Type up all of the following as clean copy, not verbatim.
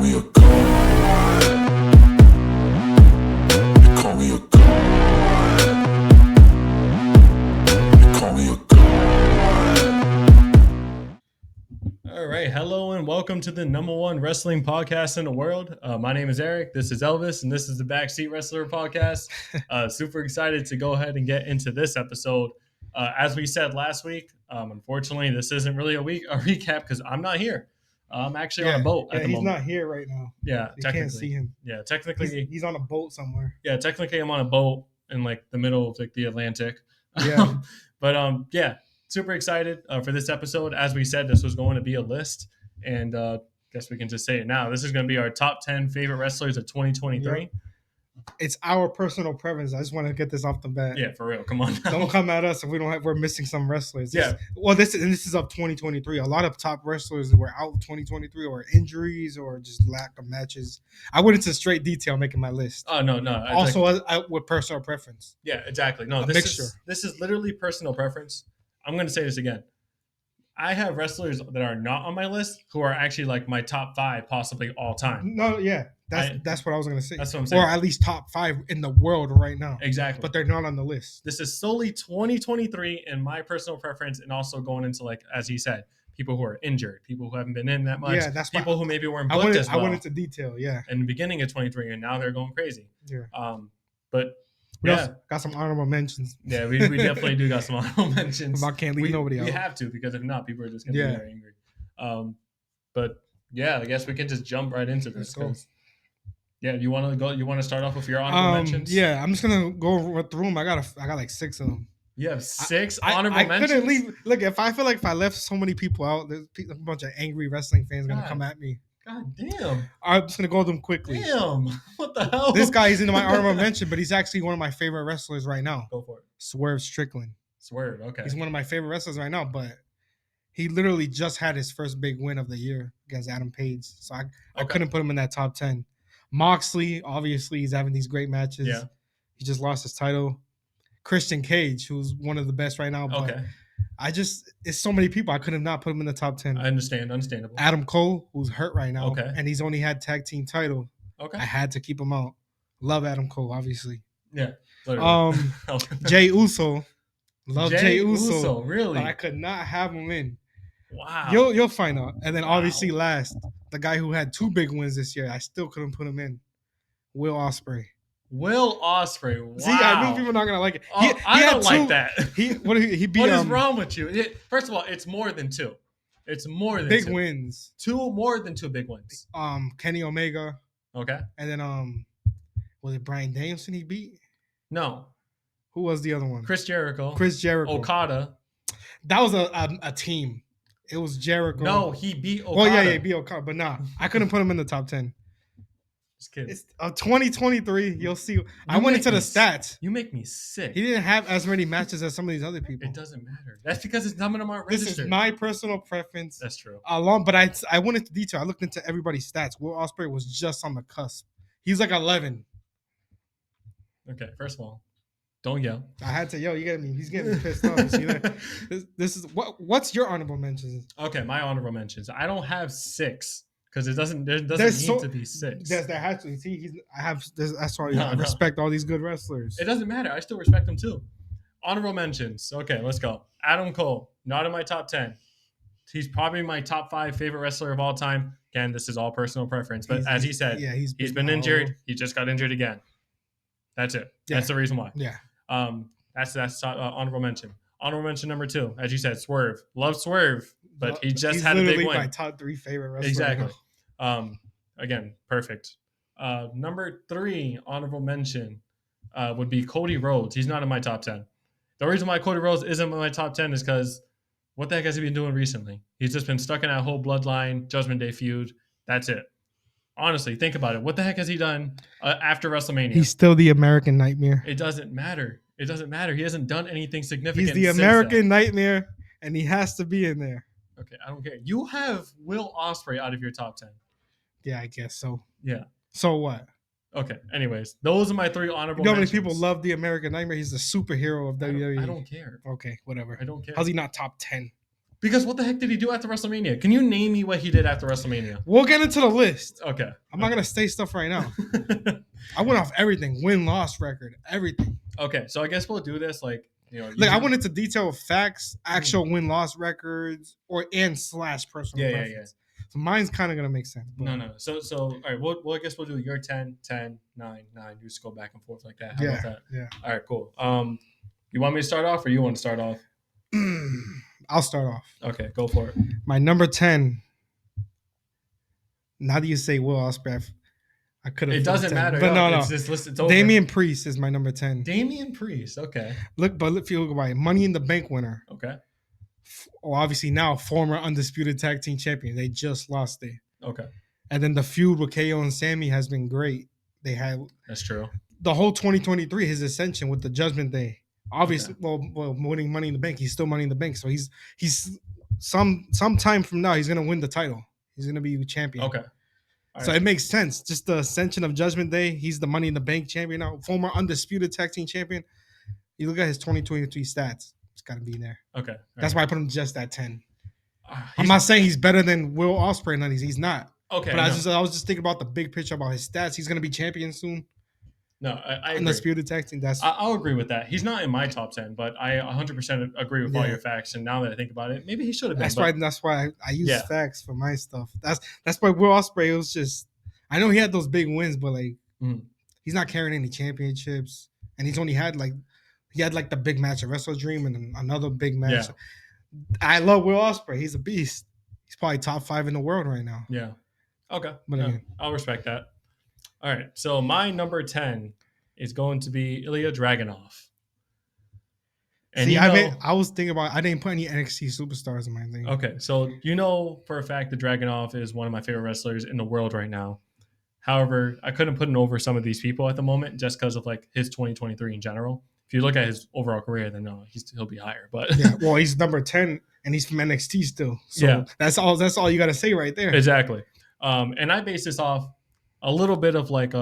me a god. You call me a god. You call me a god. All right, hello and welcome to the #1 wrestling podcast in the world. My name is Eric. This is Elvis, and this is the Backseat Wrestler podcast. Super excited to go ahead and get into this episode. As we said last week, unfortunately, this isn't really a recap because I'm not here. I'm actually on a boat at the he's moment. not here right now. Yeah, You technically. can't see him. Yeah, technically. He's on a boat somewhere. Yeah, technically, I'm on a boat in like the middle of like the Atlantic. Yeah. But yeah, super excited for this episode. As we said, this was going to be a list, and guess we can just say it now. This is going to be our top 10 favorite wrestlers of 2023. Yep. It's our personal preference. I just want to get this off the bat. Yeah, for real. Come on. Now. Don't come at us if we're missing some wrestlers. Yeah. This is of 2023. A lot of top wrestlers were out 2023 or injuries or just lack of matches. I went into straight detail making my list. Oh no. Also, with personal preference. Yeah, exactly. No, A this mixture. This is literally personal preference. I'm going to say this again. I have wrestlers that are not on my list who are actually like my top 5, possibly all time. No, yeah, that's what I was gonna say. That's what I'm saying. Or at least top 5 in the world right now. Exactly. But they're not on the list. This is solely 2023 in my personal preference, and also going into, like, as he said, people who are injured, people who haven't been in that much, Yeah, that's people who maybe weren't booked as well. I went into detail, yeah. In the beginning of 23, and now they're going crazy. Yeah. But We yeah, also got some honorable mentions. yeah, we definitely do got some honorable mentions. I can't leave nobody out. We have to, because if not, people are just gonna be very angry. But yeah, I guess we can just jump right into this. Yeah, you want to go? You want to start off with your honorable mentions? Yeah, I'm just gonna go through them. I got like 6 of them. You have 6 honorable mentions. I couldn't leave. Look, if I feel like if I left so many people out, there's a bunch of angry wrestling fans gonna come at me. God damn! I'm just gonna go with them quickly. Damn! What the hell? This guy is into my honorable mention, but he's actually one of my favorite wrestlers right now. Go for it. Swerve Strickland. Swerve. Okay. He's one of my favorite wrestlers right now, but he literally just had his first big win of the year against Adam Page, so I couldn't put him in that top 10. Moxley, obviously, he's having these great matches. Yeah. He just lost his title. Christian Cage, who's one of the best right now, but it's so many people. I could have not put him in the top 10. I understand. Understandable. Adam Cole, who's hurt right now, Okay. and he's only had tag team title. Okay. I had to keep him out. Love Adam Cole, obviously. Yeah. Literally. Jay Uso. Love Jay Uso. Really? But I could not have him in. Wow. You'll find out. And then obviously last, the guy who had 2 big wins this year, I still couldn't put him in. Will Ospreay. Will Ospreay. Wow. See, I knew people were not gonna like it. I don't like that. He beat. What is wrong with you? First of all, it's more than 2. It's more than big 2. wins. 2 more than 2 big wins. Kenny Omega. Okay. And then was it Bryan Danielson he beat? No. Who was the other one? Chris Jericho. Okada. That was a team. It was Jericho. No, he beat Okada. Well, yeah, he beat Okada, but nah, I couldn't put him in the top 10. Just kidding. It's 2023. You'll see. I went into the stats. You make me sick. He didn't have as many matches as some of these other people. It doesn't matter. That's because it's not on my register. This is my personal preference. That's true. But I went into detail. I looked into everybody's stats. Will Ospreay was just on the cusp. He's like 11. Okay, first of all, don't yell. I had to yell. He's getting me pissed off. See that? This is what's your honorable mentions? Okay, my honorable mentions. I don't have 6 because there doesn't need to be 6. There has to. See, that's why I respect all these good wrestlers. It doesn't matter. I still respect them too. Honorable mentions. Okay, let's go. Adam Cole, not in my top 10. He's probably my top 5 favorite wrestler of all time. Again, this is all personal preference, but as he said, he's been injured. He just got injured again. That's it. Yeah. That's the reason why. Yeah. That's honorable mention. Honorable mention number 2, as you said, Swerve. Love Swerve, but he just had a big win. My top 3 favorite wrestlers. Exactly. Again, perfect. Number 3 honorable mention would be Cody Rhodes. He's not in my top 10. The reason why Cody Rhodes isn't in my top 10 is because what the heck has he been doing recently? He's just been stuck in that whole Bloodline Judgment Day feud. That's it. Honestly, think about it. What the heck has he done after WrestleMania? He's still the American Nightmare. It doesn't matter. It doesn't matter. He hasn't done anything significant. He's the American Nightmare, and he has to be in there. Okay, I don't care. You have Will Ospreay out of your top 10. Yeah, I guess so. Yeah. So what? Okay. Anyways, those are my 3 honorable mentions. You know how many people love the American Nightmare? He's the superhero of WWE. I don't care. Okay, whatever. I don't care. How's he not top 10? Because what the heck did he do after WrestleMania? Can you name me what he did after WrestleMania? We'll get into the list. Okay. I'm not gonna say stuff right now. I went off everything, win-loss record, everything. Okay, so I guess we'll do this like Like I went into detail of facts, actual win-loss records, and / personal Yeah. preference. So mine's kind of gonna make sense. but- No. So all right. Well, I guess we'll do your 10, 10, 9, 9. You just go back and forth like that. How about that? Yeah. All right. Cool. You want me to start off, or you want to start off? I'll start off. Okay, go for it. My number 10. Now that you say Will Ospreay, I could have. It doesn't matter. But no. It's just listen. It's over. Damian Priest is my number 10. Damian Priest. Okay. But if you look by Money in the Bank winner, Okay. obviously now former undisputed tag team champion. They just lost it. Okay. And then the feud with KO and Sammy has been great. They had That's true. the whole 2023, his ascension with the Judgment Day. Obviously, well, winning Money in the Bank, he's still Money in the Bank. So he's some time from now, he's gonna win the title. He's gonna be champion. Okay. All So right. it makes sense. Just the ascension of Judgment Day. He's the Money in the Bank champion now, former undisputed tag team champion. You look at his 2023 stats. It's got to be in there. Okay. That's why I put him just at 10. I'm He's- not saying he's better than Will Ospreay. None. He's not. Okay. But no. I was just thinking about the big picture about his stats. He's gonna be champion soon. No, I agree. Undisputed tag team. That's I'll agree with that. He's not in my top 10, but I 100% agree with all Yeah. your facts. And now that I think about it, maybe he should have been. that's why I use Yeah. facts for my stuff. That's why Will Ospreay was just. I know he had those big wins, but like Mhm. he's not carrying any championships, and he's only had like the big match at Wrestle Dream and then another big match. Yeah. I love Will Ospreay. He's a beast. He's probably top 5 in the world right now. Yeah. Okay. But Yeah, again. I'll respect that. All right. So my number 10 is going to be Ilya Dragunov. See, I was thinking about. I didn't put any NXT superstars in my thing. Okay, so you know for a fact that Dragunov is one of my favorite wrestlers in the world right now. However, I couldn't put him over some of these people at the moment just because of like his 2023 in general. If you look at his overall career, then no, he'll be higher. But Yeah, well, he's number 10, and he's from NXT still. So Yeah. that's all you got to say right there. exactly. And I base this off a little bit of like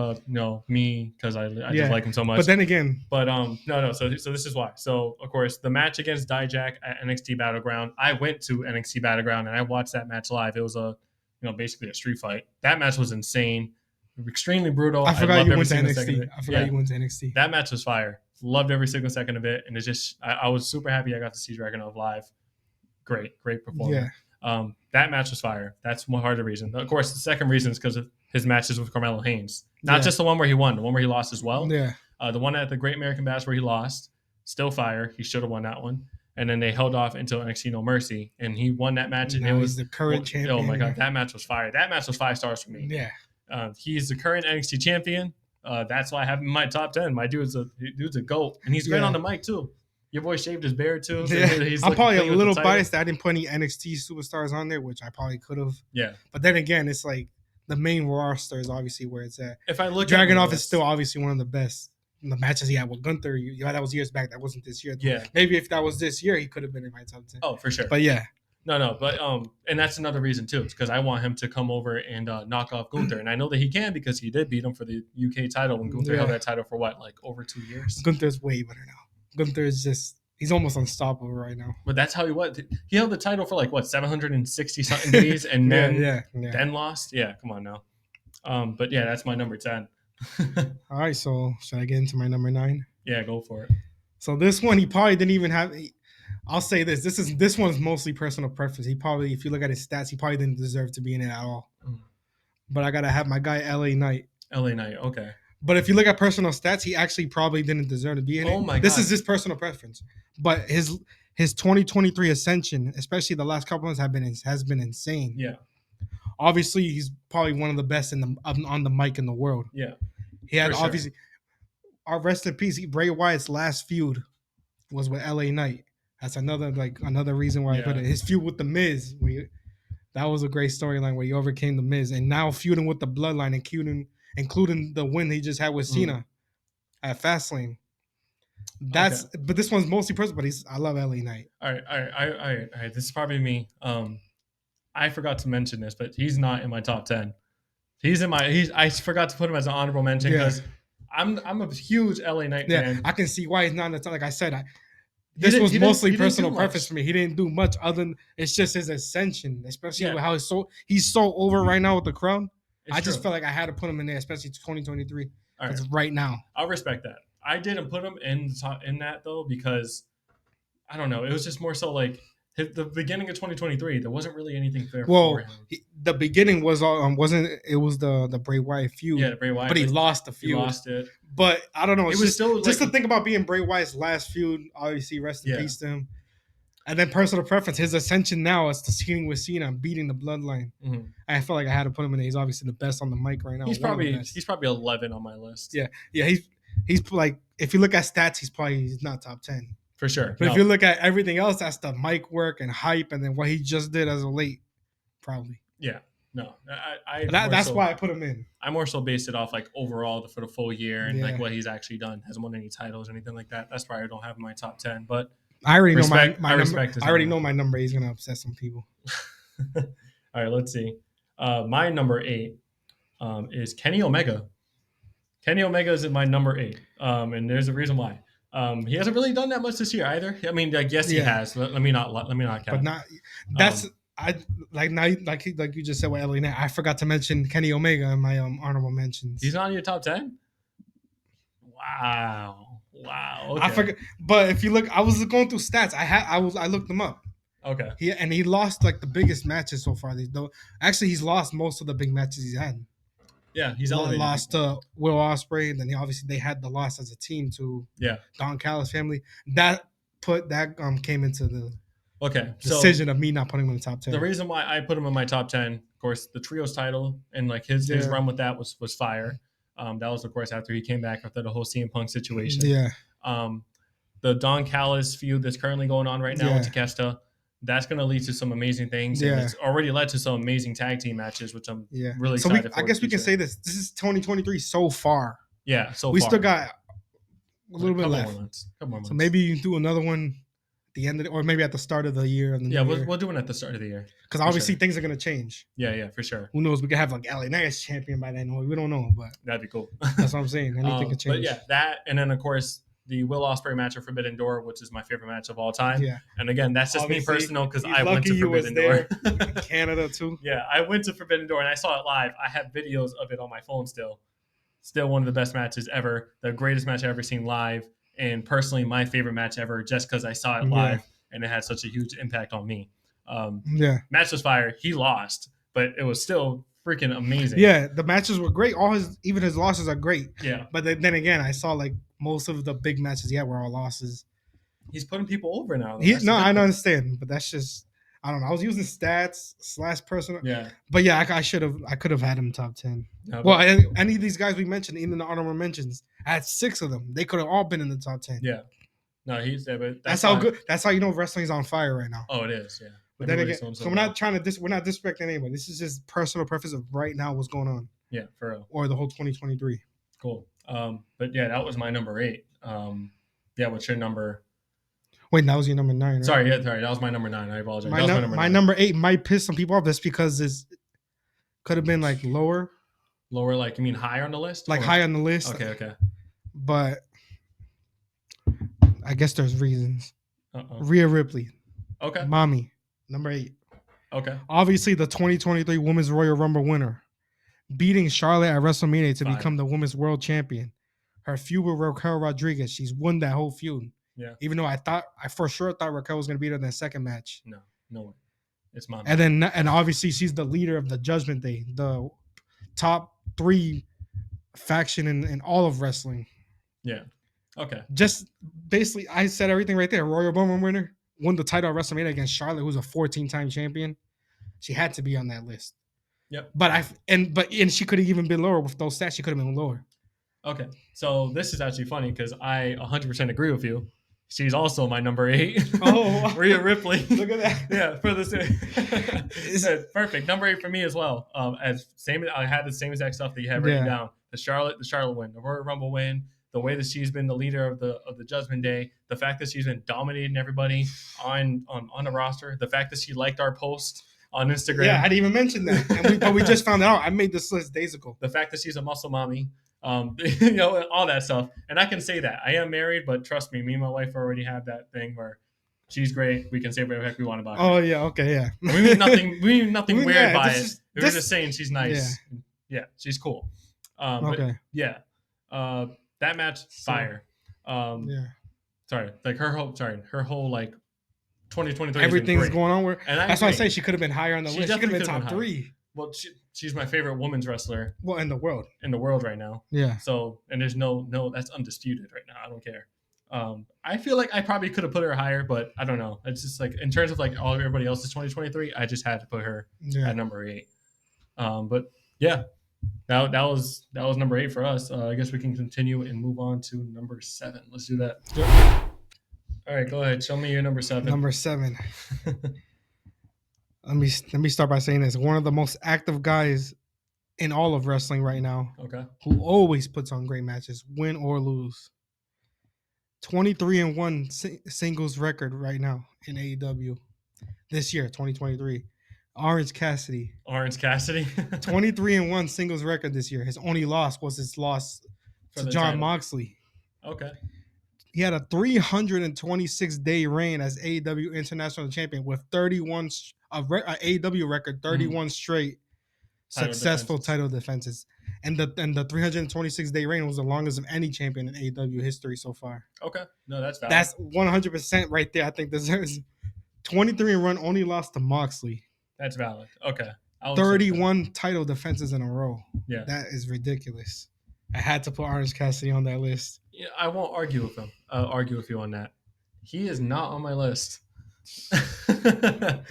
me because I Yeah, just like him so much. But then again, No. So this is why. So of course, the match against Dijak at NXT Battleground. I went to NXT Battleground and I watched that match live. It was basically a street fight. That match was insane, extremely brutal. I forgot loved you every went to single second of NXT. it. I forgot you went to NXT. That match was fire. Loved every single second of it, and it's just I was super happy I got to see Dragunov live. Great performance. Yeah. That match was fire. That's one part of the reason. Of course, the second reason is because of his matches with Carmelo Haynes. Not Yeah. just the one where he won, the one where he lost as well. Yeah. The one at the Great American Bash where he lost, still fire. He should have won that one. And then they held off until NXT No Mercy, and he won that match. And Now it he's was the current champion. Oh my god, that match was fire. That match was 5 stars for me. Yeah. He's the current NXT champion. That's why I have him in my top 10. My dude's a goat, and he's great Yeah. on the mic too. Your boy shaved his beard too. So Yeah. he's I'm looking probably clean a with the little title. biased that I didn't put any NXT superstars on there, which I probably could have. Yeah. But then again, it's like the main roster is obviously where it's at. If I look at Dragunov the is still obviously one of the best. The matches he had with Gunther, that was years back. That wasn't this year. Yeah. Maybe if that was this year, he could have been in my top 10. Oh, for sure. But yeah, No, but and that's another reason too, because I want him to come over and knock off Gunther, and I know that he can because he did beat him for the UK title when Gunther held Yeah. that title for over 2 years. Gunther's way better now. Gunther is he's almost unstoppable right now. But that's how he was. He held the title for 760 something days, and then yeah. then lost. Yeah, come on now. But yeah, that's my number 10. All right, so should I get into my number 9? Yeah, go for it. So this one, he probably didn't even have. I'll say this: this one's mostly personal preference. He probably, if you look at his stats, he probably didn't deserve to be in it at all. Mm. But I gotta have my guy LA Knight. LA Knight. Okay. But if you look at personal stats, he actually probably didn't deserve to be in it. Oh my This God. is his personal preference. But his 2023 ascension, especially the last couple months, has been insane. Yeah. Obviously, he's probably one of the best on the mic in the world. Yeah. He had For sure. obviously. Our rest in peace. Bray Wyatt's last feud was with LA Knight. That's another reason why I put Yeah. it. His feud with the Miz, that was a great storyline where he overcame the Miz, and now feuding with the Bloodline, including the win he just had with Cena at Fastlane. But this one's mostly personal. But I love LA Knight. All right. This is probably me. I forgot to mention this, but he's not in my top 10. I forgot to put him as an honorable mention Yeah. because I'm a huge LA Knight Yeah, fan. I can see why he's not in the top. Like I said, this was he didn't- mostly he didn't personal do preference much. for me. He didn't do much other than it's just his ascension, especially Yeah. with how he's so over right now with the crown. It's I just true. felt like I had to put him in there, especially 2023, All right. because right now. I'll respect that. I didn't put him in that though because I don't know. It was just more so like the beginning of 2023. There wasn't really anything fair Well, for him. the beginning was wasn't it was the Bray Wyatt feud, Yeah, Bray Wyatt. but he lost the He feud. lost it. But I don't know. It It's was just, still just like- to think about being Bray Wyatt's last feud. Obviously, rest in Yeah. peace to him. And then personal preference, his ascension now is to teaming with Cena and beating the Bloodline. Mhm. I felt like I had to put him in there. He's obviously the best on the mic right now. He's one of the probably best. 11 on my list. Yeah. Yeah, he's like, if you look at stats, he's not top 10. For sure. But No, if you look at everything else, that's the mic work and hype, and then what he just did as a late, probably. yeah, no. I That's why I put him in. I more so based it off like overall for the full year and like Yeah. what he's actually done. Hasn't won any titles or anything like that. That's why I don't have him in my top 10. But I already know Respect- my I number. respect his I already number. know my number. He's gonna upset some people. all right, let's see. My number 8 is Kenny Omega. Kenny Omega is my number 8, and there's a reason why. He hasn't really done that much this year either. I mean, like yes, he Yeah. has. Let me not count. But not that's Um, I like now like you just said with LA Knight. I forgot to mention Kenny Omega in my honorable mentions. He's not in your top 10. Wow. Okay. I forgot, but if you look, I was going through stats. I looked them up. Okay. He lost like the biggest matches so far. Actually, he's lost most of the big matches he's had. Yeah, he's elevated. Lost to Will Ospreay, and then they had the loss as a team to Yeah. Don Callis family. That came into the Okay. So decision of me not putting him in the top 10. the reason why I put him in my top 10, of course, the trios title and like his Yeah. run with that was fire. That was of course after he came back after the whole CM Punk situation. Yeah, The Don Callis feud that's currently going on right now Yeah. with Takeshita, that's going to lead to some amazing things. And Yeah. it's already led to some amazing tag team matches, which I'm yeah. really So excited for. I in guess the we can future. say this. This is 2023 so far. Yeah. So We far. still got a little bit Couple left. more months. Couple more months. So maybe you can do another one at the end of or maybe at the start of the year. Yeah, we'll do it at the start of the year. Because for obviously sure. things are gonna change. Yeah, for sure. Who knows? We could have like LA Knight as champion by then. We don't know, but That'd be cool. that's what I'm saying. Anything could change. But yeah, that and then of course the Will Ospreay match at Forbidden Door, which is my favorite match of all time. Yeah. And again, that's just Obviously, me personal because he's I went lucky to you was Forbidden Door. in Canada too. Yeah, I went to Forbidden Door and I saw it live. I have videos of it on my phone still. Still one of the best matches ever. The greatest match I've ever seen live. And personally, my favorite match ever just because I saw it Yeah. live and it had such a huge impact on me. Yeah. Match was fire. He lost, but it was still freaking amazing. Yeah. The matches were great. Even his losses are great. Yeah. But then again, I saw like most of the big matches he had were all losses. He's putting people over now. though. That's the No, good I thing. don't understand, but that's just I don't know. I was using stats / personal, Yeah. but yeah, I could have had him top 10. No, Well, but- any of these guys we mentioned, even the honorable mentions, I had 6 of them. They could have all been in the top 10. yeah. No, he's there, but That's how fine. good. That's how you know wrestling's on fire right now. Oh, it is. Yeah. But then Everybody's again, doing so so we're well. not trying to we're not disrespecting anyone. This is just personal preference of right now what's going on, Yeah, for real. or the whole 2023. Cool. But yeah, that was my number 8. Yeah, what's your number? Wait, that was your number 9. Right? Sorry, that was my number 9. I apologize. my, That was num- my number my 9. number 8 might piss some people off. That's because it could have been like lower, Lower, like you mean higher on the list? like Or- high on the list. Okay. But I guess there's reasons. Uh-oh. Rhea Ripley, Okay. mommy, number 8. Okay. Obviously, the 2023 Women's Royal Rumble winner, beating Charlotte at WrestleMania to Fine. become the Women's World Champion. Her feud with Raquel Rodriguez, she's won that whole feud. Yeah. Even though I for sure thought Raquel was going to beat her in that second match. No way. It's mom. And obviously she's the leader of the Judgment Day, the top 3 faction in all of wrestling. Yeah. Okay. Just basically, I said everything right there. Royal Rumble winner, won the title at WrestleMania against Charlotte, who's a 14-time champion. She had to be on that list. Yep. But she could have even been lower with those stats. She could have been lower. Okay. So this is actually funny because I 100% agree with you. She's also my number 8. Oh, Rhea Ripley. look at that. Yeah, for the same. Perfect. Number 8 for me as well. I had the same exact stuff that you have written Yeah. down. The Charlotte win, the Royal Rumble win, the way that she's been the leader of the Judgment Day, the fact that she's been dominating everybody on the roster, the fact that she liked our post on Instagram, Yeah, I didn't even mention that. But we just found out. I made this list days ago. the fact that she's a muscle mommy, you know, all that stuff. And I can say that I am married, but trust me, and my wife already have that thing where she's great. We can say whatever the heck we want about her. Oh yeah, okay, yeah. We mean nothing. We mean nothing Yeah, weird by this it. is- We're this- just saying she's nice. Yeah, she's cool. But Okay, yeah, that match fire. yeah. Sorry, like her whole like 2023. Everything's going on where. And I That's why I agree. say she could have been higher on the She list. She could have definitely been could've top been higher. 3. Well, she's my favorite women's wrestler Well, in the world. in the world right now. Yeah. So, and there's no that's undisputed right now. I don't care. I feel like I probably could have put her higher, but I don't know. It's just like in terms of like everybody else's 2023, I just had to put her Yeah. at number 8. But yeah, that was number 8 for us. I guess we can continue and move on to number 7. Let's do that. All right, go ahead. Show me your number 7. Number 7. Let me start by saying this. One of the most active guys in all of wrestling right now, Okay. who always puts on great matches, win or lose. 23-1 singles record right now in AEW this year, 2023. Orange Cassidy, Orange Cassidy. 23-1 singles record this year. His only loss was his loss For to the John title. Moxley. Okay. He had a 326-day reign as AEW International Champion with 31 AEW record, 31 straight Title successful defenses. title defenses, and the 326-day reign was the longest of any champion in AEW history so far. Okay. No, that's valid. That's 100% right there. I think deserves 23-1 only lost to Moxley. That's valid. Okay. I'll accept that. 31 title defenses in a row. Yeah. That is ridiculous. I had to put Orange Cassidy on that list. Yeah, I won't argue with him. I'll argue with you on that. He is not on my list.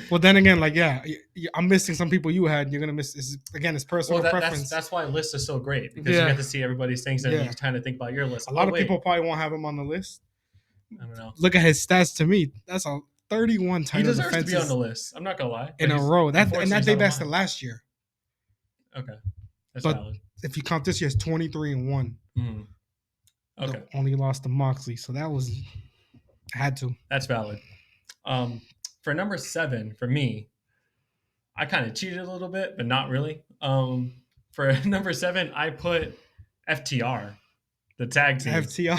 Well, then again, like, yeah, I'm missing some people you had. You're gonna miss. It's personal preference. that's why list is so great because Yeah. you get to see everybody's things and Yeah. you kind of think about your list. A lot Oh, of wait, people probably won't have him on the list. I don't know. Look at his stats. To me, that's a 31 He title deserves to be on defenses the list. I'm not gonna lie. in But a he's- row. That unfortunately, he's day not that's on the last year. mine. Okay, that's But- valid. If you count this year, it's 23-1. Mhm. Okay, Only lost to Moxley, so that was had to. that's valid. For number 7, for me, I kind of cheated a little bit, but not really. For number 7, I put FTR, the tag team. FTR.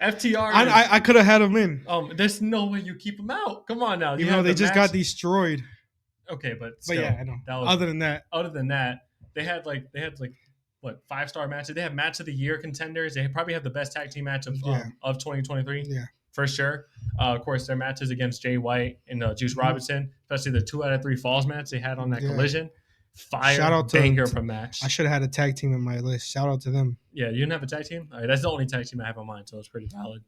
FTR. I could have had him in. There's no way you keep them out. Come on now. You You know have they the just match- got destroyed. Okay, but But still, yeah, I know. that was- Other than that, other than that, they had what 5-star matches. They have match of the year contenders. They probably have the best tag team match of Yeah. 2023. Yeah. For sure. Of course, their matches against Jay White and Juice Mhm. Robinson, especially the 2 out of 3 falls match they had on that Yeah. Collision. Fire Shout out to- banger of a match. I should have had a tag team in my list. Shout out to them. Yeah, you didn't have a tag team? All right, that's the only tag team I have on mine, so it's pretty valid.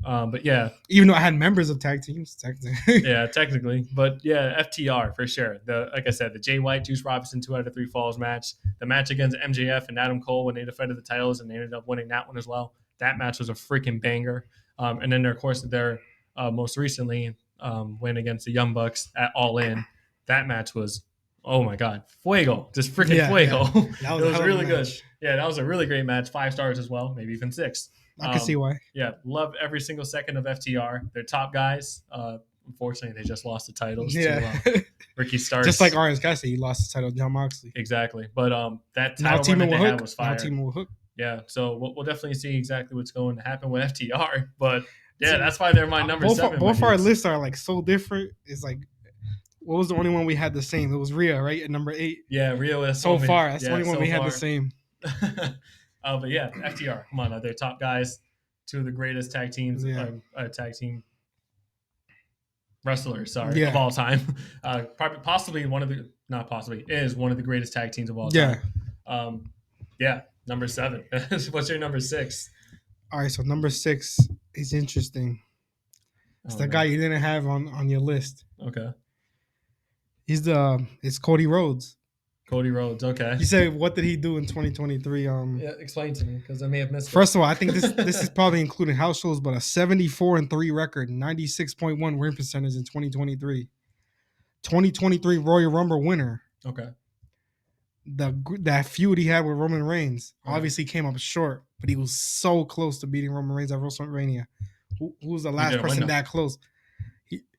But yeah, Even though I had members of tag teams, technically. yeah, technically, but yeah, FTR for sure. Like I said, the Jay White, Juice Robinson 2 out of 3 falls match, the match against MJF and Adam Cole when they defended the titles and they ended up winning that one as well. That match was a freaking banger. And then of course their most recently win against the Young Bucks at All In. That match was, oh my god, fuego, just freaking Yeah, fuego. That It a hell was of a really good. match. Yeah, that was a really great match. 5 stars as well, maybe even 6. I can see why. Yeah, love every single second of FTR. They're top guys. Unfortunately, they just lost the titles Yeah. to Ricky Starks. Just like Orange Cassidy, he lost the title to John Moxley. Exactly. But that Now title run teaming that with they had Hook. was Now fire. teaming with Hook. Yeah, so we'll definitely see exactly what's going to happen with FTR. But yeah, that's why they're my number both 7. both my our dudes. lists are like so different. It's like, what was the only one we had the same? It was Rhea, right? At number 8. Yeah, Rio is So far, that's the only one so we had far. the same. But yeah, FTR. Come on, they're top guys. 2 of the greatest tag teams, Yeah. tag team wrestlers. Sorry, Yeah. of all time. Possibly one of the, not possibly, is one of the greatest tag teams of all Yeah. time. Yeah, number 7. What's your number 6? All right, so number 6 is interesting. It's Oh, the man. guy you didn't have on your list. Okay, It's Cody Rhodes. Cody Rhodes. Okay. You said, what did he do in 2023? Yeah, explain to me because I may have missed. First of all, I think this is probably including house shows, but a 74-3 record, 96.1 win percentage in 2023. 2023 Royal Rumble winner. it. Okay. That feud he had with Roman Reigns Okay. obviously came up short, but he was so close to beating Roman Reigns at WrestleMania. Who was the last didn't win, person though. that close?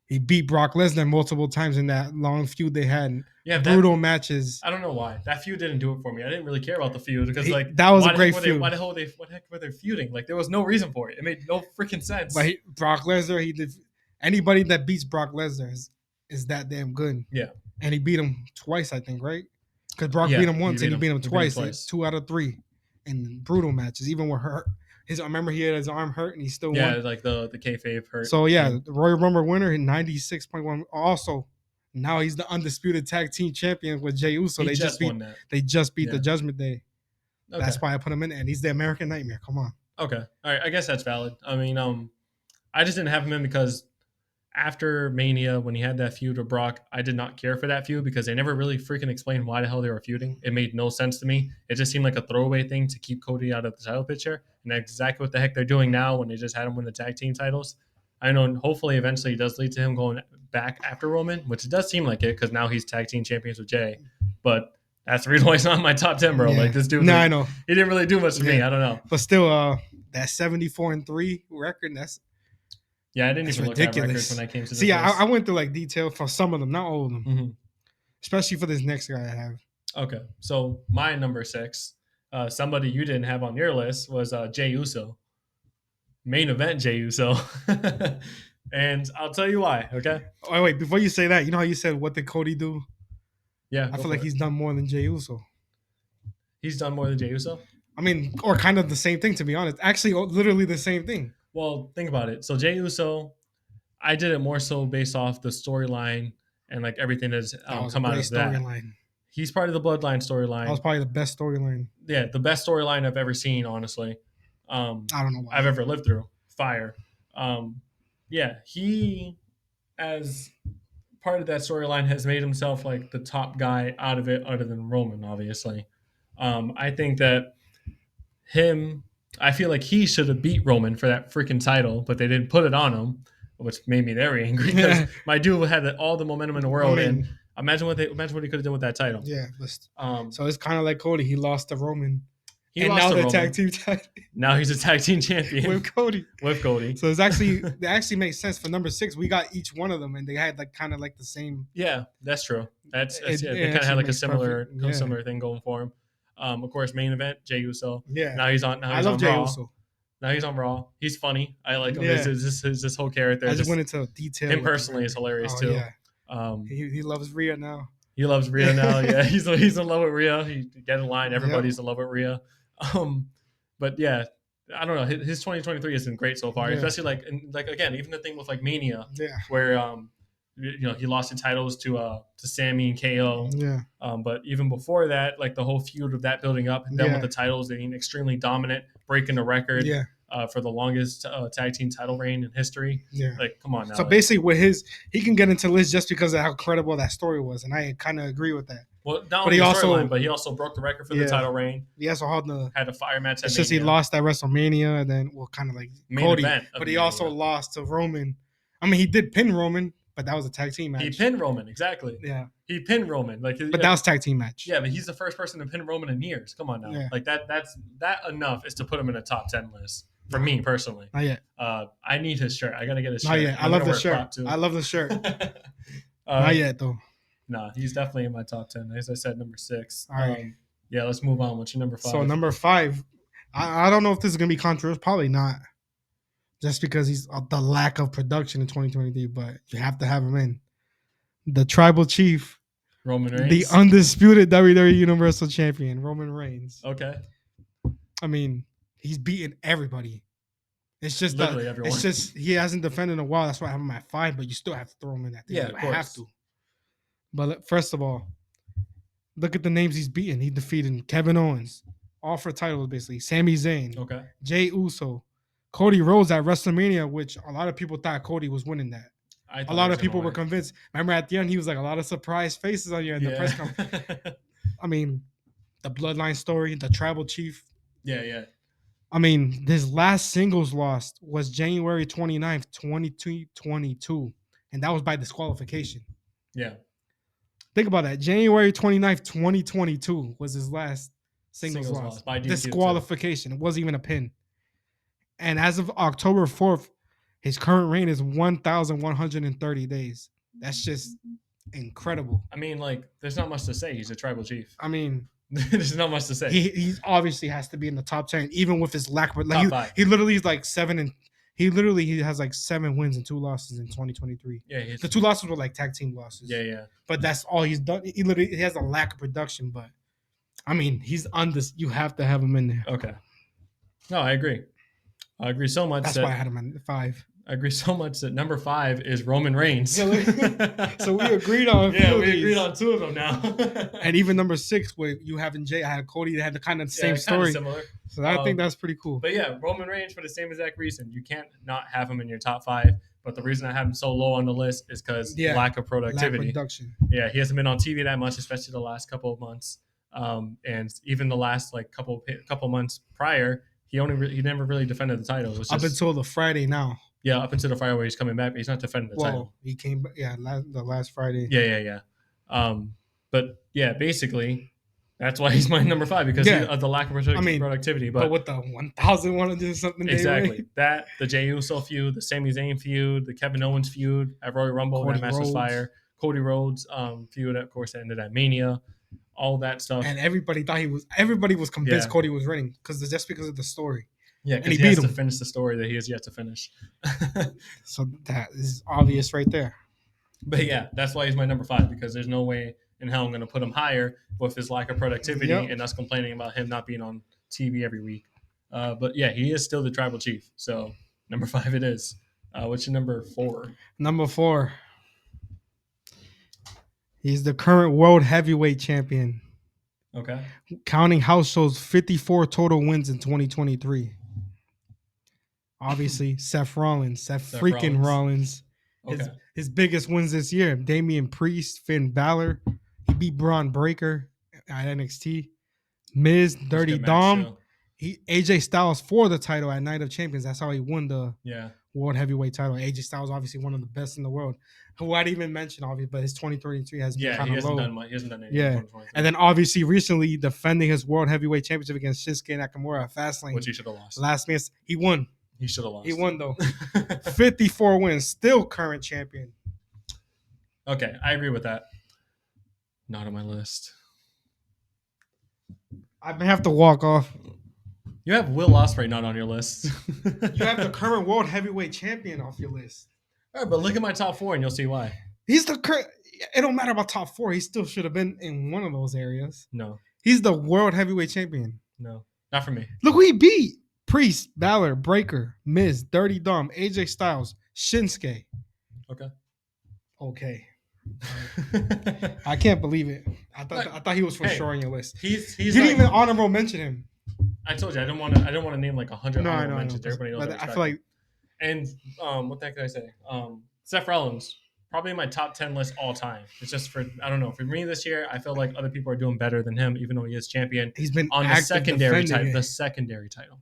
He beat Brock Lesnar multiple times in that long feud they had. Yeah, Brutal matches. I don't know why that feud didn't do it for me. I didn't really care about the feud because that was why a the great heck were feud. what the heck were they feuding? Like there was no reason for it. It made no freaking sense. But Brock Lesnar, he did. Anybody that beats Brock Lesnar is that damn good. Yeah. And he beat him twice, I think, right? Because Brock Yeah, beat him once and he beat him twice. twice. 2 out of 3 in brutal matches, even with hurt. I remember he had his arm hurt and he still Yeah, won. like the kayfabe hurt. So yeah, the Royal Rumble winner in 96.1. Also, now he's the undisputed tag team champion with Jey Uso. He just won that. They just beat Yeah. the Judgment Day. Okay. That's why I put him in, and he's the American Nightmare. Come on. Okay. All right. I guess that's valid. I mean, I just didn't have him in because after Mania, when he had that feud with Brock, I did not care for that feud because they never really freaking explained why the hell they were feuding. It made no sense to me. It just seemed like a throwaway thing to keep Cody out of the title picture. And that's exactly what the heck they're doing now when they just had him win the tag team titles. I know hopefully eventually it does lead to him going back after Roman, which it does seem like it because now he's tag team champions with Jay. But that's the reason why he's not in my top 10, bro. Yeah. Like this dude. No, I know. He didn't really do much to me. I don't know. But still, that 74-3 record, that's Yeah, I didn't even look at ridiculous. records when I came to this see. list. I went through like detail for some of them, not all of them, Mhm. especially for this next guy I have. Okay, so my number 6, somebody you didn't have on your list was Jey Uso. Main event Jey Uso. And I'll tell you why, okay? Oh, wait, before you say that, you know how you said, what did Cody do? Yeah, I feel like he's done more than Jey Uso. he's done more than Jey Uso. I mean, or kind of the same thing, to be honest. Actually, literally the same thing. Well, think about it. So Jey Uso, I did it more so based off the storyline and like everything that's That was come a out great of that. storyline. He's part of the Bloodline That was storyline. probably the best storyline. Yeah, the best storyline I've ever seen, honestly. I don't know why. I've ever lived through. Fire. Yeah, he, as part of that storyline, has made himself like the top guy out of it, other than Roman, obviously. I think that I feel like he should have beat Roman for that freaking title, but they didn't put it on him, which made me very angry because my dude had all the momentum in the world, and imagine what he could have done with that title. Yeah, Um, so it's kind of like Cody. He lost to Roman. he and lost now to the Roman. tag team title Now he's a tag team champion with Cody. with Cody. So it's actually it actually makes sense for number 6. We got each one of them, and they had like kind of like the same. Yeah, that's true. That's It yeah, they kind of actually had like a makes perfect- similar thing going for him. Of course, main event Jey Uso. Yeah, Now he's on. Now I he's love on Jey Raw. Uso. Now he's on Raw. He's funny. I like him. Yeah. His whole character. I just Just, went into detail. him with personally is hilarious Oh, too. Yeah. He loves Rhea now. He loves Rhea now. Yeah, he's in love with Rhea. He get in line. Everybody's in love with Rhea. But yeah, I don't know. His 2023 has been great so far. Yeah. Especially like again, even the thing with like Mania, Yeah, where he lost the titles to Sammy and KO. yeah, But even before that, like the whole feud of that building up, and then Yeah. with the titles being extremely dominant, breaking the record yeah, for the longest tag team title reign in history. yeah. Like, come on now. So like- basically, with he can get into lists just because of how credible that story was, and I kind of agree with that. well, not but only he the also- storyline, but he also broke the record for Yeah. the title reign. He also held the. Had a fire match. It's at just he Mania. lost at WrestleMania, and then kind of like Main Cody, event of but he Mania. also lost to Roman. I mean, he did pin Roman, but that was a tag team match. He pinned Roman, exactly. Yeah, He pinned Roman, like, but that was tag team match. yeah, but he's the first person to pin Roman in years. Come on now, Yeah. like that's enough is to put him in a top 10 list for me personally. Not yet. I need his shirt. I gotta get his shirt. Not yet. I I'm love gonna the wear shirt. crop, too. I love the shirt. Uh, Not yet though. Nah, he's definitely in my top 10. As I said, number 6. All right. Yeah, let's move on. What's your number 5? So number 5, I don't know if this is gonna be controversial. Probably not, just because he's the lack of production in 2023. But you have to have him in. The Tribal Chief, Roman Reigns. the undisputed WWE Universal Champion, Roman Reigns. Okay. I mean, he's beaten everybody. It's just Literally everyone. It's just he hasn't defended in a while. That's why I have him at 5. But you still have to throw him in that. Yeah, of I have course. to. But first of all, look at the names he's beaten. He defeated Kevin Owens, all for titles basically. Sami Zayn, Okay. Jey Uso, Cody Rhodes at WrestleMania, which a lot of people thought Cody was winning that. I A thought lot he of was people gonna were win. convinced. Remember at the end, he was like a lot of surprise faces on you in the press conference. I mean, the Bloodline story, the Tribal Chief. yeah. I mean, his last singles loss was January 29th, 2022. And that was by disqualification. Yeah. Think about that. January 29th, 2022 was his last singles Singles loss. loss by DQ too. Disqualification. It wasn't even a pin. And as of October 4th, His current reign is 1,130 days. That's just incredible. I mean, like, there's not much to say. He's a tribal chief. I mean, There's not much to say. he obviously has to be in the top 10, even with his lack. But like Top five. he literally is like 7 and he has like 7 wins and 2 losses in 2023. Yeah, he's, The 2 losses were like tag team losses. yeah. But that's all he's done. He has a lack of production, but I mean, he's on this. You have to have him in there. Okay. No, I agree. I agree so much That's why I had him at 5. I agree so much that number 5 is Roman Reigns. So we agreed on. Yeah, we these. agreed on 2 of them now. And even number 6, where you having Jay, I had Cody. They had the kind of same kinda story. similar. So I think that's pretty cool. But yeah, Roman Reigns for the same exact reason. You can't not have him in your top 5. But the reason I have him so low on the list is because lack of productivity. Lack production. Yeah, he hasn't been on TV that much, especially the last couple of months. And even the last like couple months prior, he never really defended the title. It was Up just, until the Friday now. yeah, up until the Friday where he's coming back, but he's not defending the title. He came. The last Friday. Yeah. But yeah, basically, that's why he's my number 5 because of the lack of productivity. But with the 1,100 something. Exactly. That, the Jey Uso feud, the Sami Zayn feud, the Kevin Owens feud at Royal Rumble, Cody that match was Rhodes. fire. Cody Rhodes feud, of course, ended at Mania. All that stuff. And everybody was convinced Yeah. Cody was winning just because of the story. Yeah, and because he he has beat to him. finish the story that he has yet to finish. So that is obvious right there. But yeah, that's why he's my number 5 because there's no way in hell I'm going to put him higher with his lack of productivity Yep. and us complaining about him not being on TV every week. But yeah, he is still the tribal chief. So number 5 it is. What's your number 4? Number 4. He's the current world heavyweight champion. Okay. Counting house shows, 54 total wins in 2023. Obviously, Seth Rollins. Seth freaking Rollins. Okay. His biggest wins this year: Damian Priest, Finn Balor. He beat Braun Breaker at NXT. Miz, Dirty Good match, Dom. too. AJ Styles for the title at Night of Champions. That's how he won the Yeah. world heavyweight title. AJ Styles, obviously one of the best in the world. Who I'd even mention, obviously, but his 2023 has been Yeah, kind he of hasn't low. done much. He hasn't done anything. Yeah. in 2023, And then obviously recently defending his world heavyweight championship against Shinsuke Nakamura at Fastlane. which he should have lost. Last minute, he won. He should have lost. He won though. 54 wins, still current champion. Okay, I agree with that. Not on my list. I may have to walk off. You have Will Ospreay not on your list. You have the current world heavyweight champion off your list. All right, but look at my top 4 and you'll see why. He's the current. It don't matter about top 4. He still should have been in one of those areas. No, He's the world heavyweight champion. not for me. Look who he beat: Priest, Balor, Breaker, Miz, Dirty Dom, AJ Styles, Shinsuke. Okay. I can't believe it. I thought he was for sure on your list. He's You didn't like, even honorable mention him. I told you I don't want to name like 100 No, I honorable know. mentions. Everybody knows. But I feel like And what the heck did I say? Seth Rollins, probably in my top 10 list all time. It's just I don't know. For me this year, I feel like other people are doing better than him, even though he is champion. he's been On the active secondary defending title. it. The secondary title.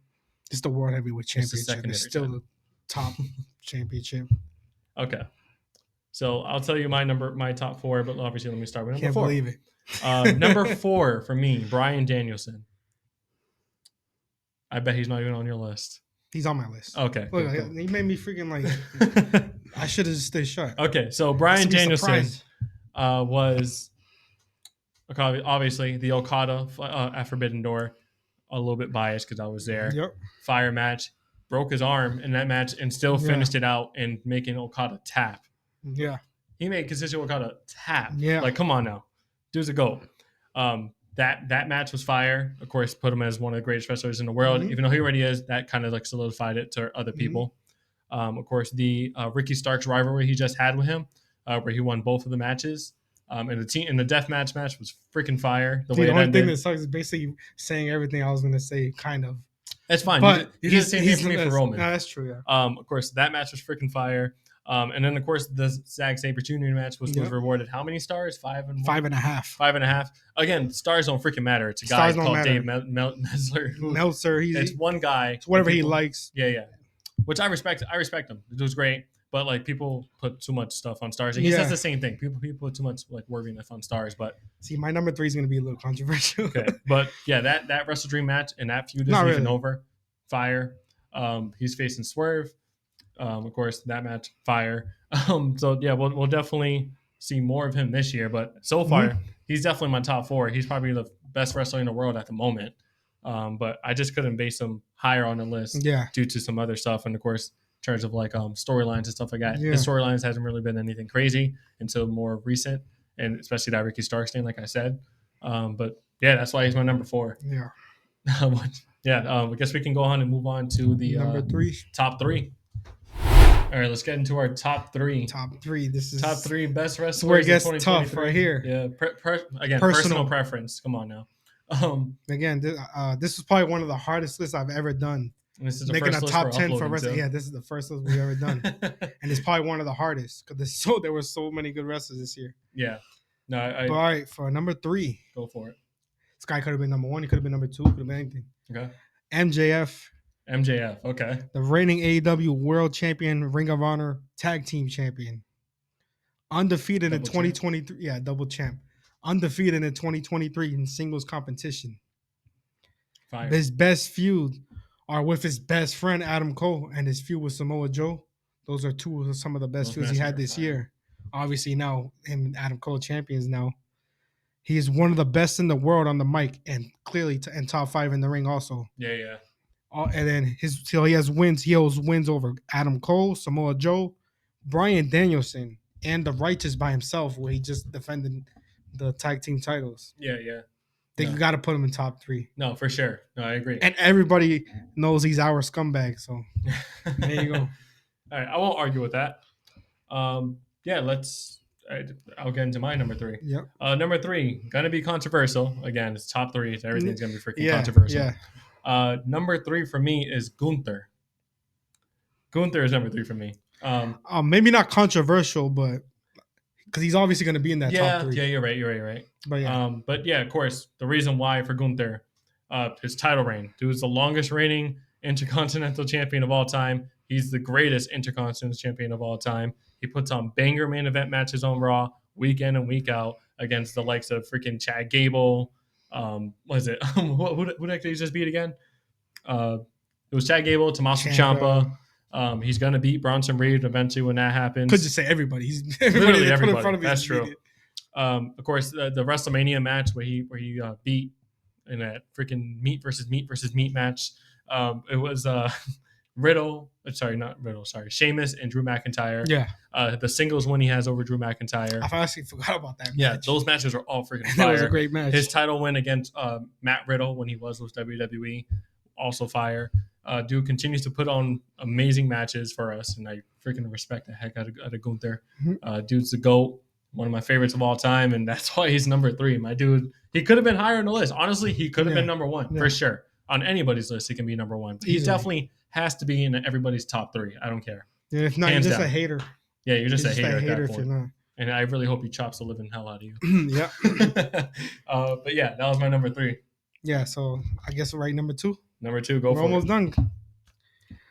It's the world heavyweight It's the championship. secondary It's still title. the top championship. Okay. So I'll tell you my top 4, but obviously let me start with number Can't 4. believe it. Number 4 for me, Bryan Danielson. I bet he's not even on your list. He's on my list. Okay. Look, cool. he made me freaking like. I should have just stayed shut. Okay, so Bryan Should be Danielson surprised. was obviously the Okada at Forbidden Door. A little bit biased because I was there. Yep. Fire match, broke his arm in that match, and still Yeah. finished it out and making Okada tap. Yeah. He made Kazuchika Okada tap. Yeah. Like, come on now, dude's a goat. That match was fire. Of course, put him as one of the greatest wrestlers in the world. Mhm. Even though he already is, that kind of like solidified it to other Mhm. people. Of course, the Ricky Starks rivalry he just had with him, where he won both of the matches. And the death match was freaking fire. The way The it only thing ended. that sucks is basically saying everything I was going to say, kind of. That's fine. But you did the same thing for me for No, Roman. that's true, yeah. Of course, that match was freaking fire. And then, of course, the Zack Sabre Jr. match was Yep. rewarded how many stars? 5 and 1? 5.5. 5.5. Again, stars don't freaking matter. It's a guy Stars don't called matter. Dave Mesler. who- Meltzer, It's one guy. it's whatever he People- likes. Yeah. Which I respect. I respect him. It was great. But like people put too much stuff on stars. And he Yeah. says the same thing. People put too much like worthiness on stars. But See, my number 3 is going to be a little controversial. okay. But yeah, that Wrestle Dream match and that feud Not isn't even really. over. Fire. He's facing Swerve. Of course, that match fire. So yeah, we'll definitely see more of him this year. But so far, he's definitely my top 4. He's probably the best wrestler in the world at the moment. But I just couldn't base him higher on the list Yeah. due to some other stuff, and of course, in terms of like storylines and stuff like that. Yeah. His storylines hasn't really been anything crazy until more recent, and especially that Ricky Starks thing, like I said. But yeah, that's why he's my number 4. Yeah. I guess we can go on and move on to the Number 3. top 3. All right, let's get into our top 3. Top 3. This is Top 3 best wrestlers. where it gets in tough 2023. right here. Yeah, again, Personal. personal preference. Come on now. Again, this is probably one of the hardest lists I've ever done. This is the Making first a list top we're 10 for uploading wrestling. to. Yeah, this is the first list we've ever done. And it's probably one of the hardest because there were so many good wrestlers this year. Yeah. No, But all right, for number 3, go for it. this guy could have been number 1. He could have been number 2. Could have been anything. Okay. MJF, MJF. Okay. the reigning AEW World Champion, Ring of Honor Tag Team Champion, undefeated in Double 2023. Yeah, double champ, undefeated in 2023 in singles competition. Fire. His best feud are with his best friend Adam Cole and his feud with Samoa Joe. Those are some of the best Those feuds he matches had are this fire. year. Obviously now him and Adam Cole champions now. He is one of the best in the world on the mic and clearly and top 5 in the ring also. Yeah. And then he has wins. He has wins over Adam Cole, Samoa Joe, Bryan Danielson, and the Righteous by himself, where he just defended the tag team titles. Yeah. Think you got to put him in top 3. No, for sure. No, I agree. And everybody knows he's our scumbag. So there you go. All right, I won't argue with that. Yeah, I'll get into my number 3. Yep. Number 3, gonna be controversial. Again, it's top 3. So everything's gonna be freaking Yeah. controversial. Yeah. Number 3 for me is Gunther. Gunther is number 3 for me. Maybe not controversial, but because he's obviously going to be in that top 3. Yeah, you're right. But yeah. Of course, the reason why for Gunther, his title reign. Dude's the longest reigning Intercontinental Champion of all time. He's the greatest Intercontinental Champion of all time. He puts on banger main event matches on Raw week in and week out against the likes of freaking Chad Gable. What is it? who did he just beat again? It was Chad Gable, Tommaso Ciampa. He's gonna beat Bronson Reed eventually when that happens. Could just say everybody. He's Literally they put everybody. in front of him, That's he's true. beat it. Of course, the WrestleMania match where he beat in that freaking meat versus meat match. It was Sheamus and Drew McIntyre. Yeah. The singles win he has over Drew McIntyre. I actually forgot about that. Yeah, match. those matches are all freaking That was a fire. great match. His title win against Matt Riddle when he was with WWE, also fire. Dude continues to put on amazing matches for us, and I freaking respect the heck out of Gunther. Dude's the GOAT, one of my favorites of all time, and that's why he's number 3. My dude, he could have been higher on the list. Honestly, he could have been number 1 for sure. On anybody's list, he can be number 1. He definitely has to be in everybody's top 3. I don't care. Yeah, if not, Hands you're just down. a hater. Yeah, you're just a You're hater at that if you're point. not. And I really hope he chops the living hell out of you. Yeah. But yeah, that was my number 3. Yeah, so I guess we're right number 2. Number 2, go We're for almost it. done.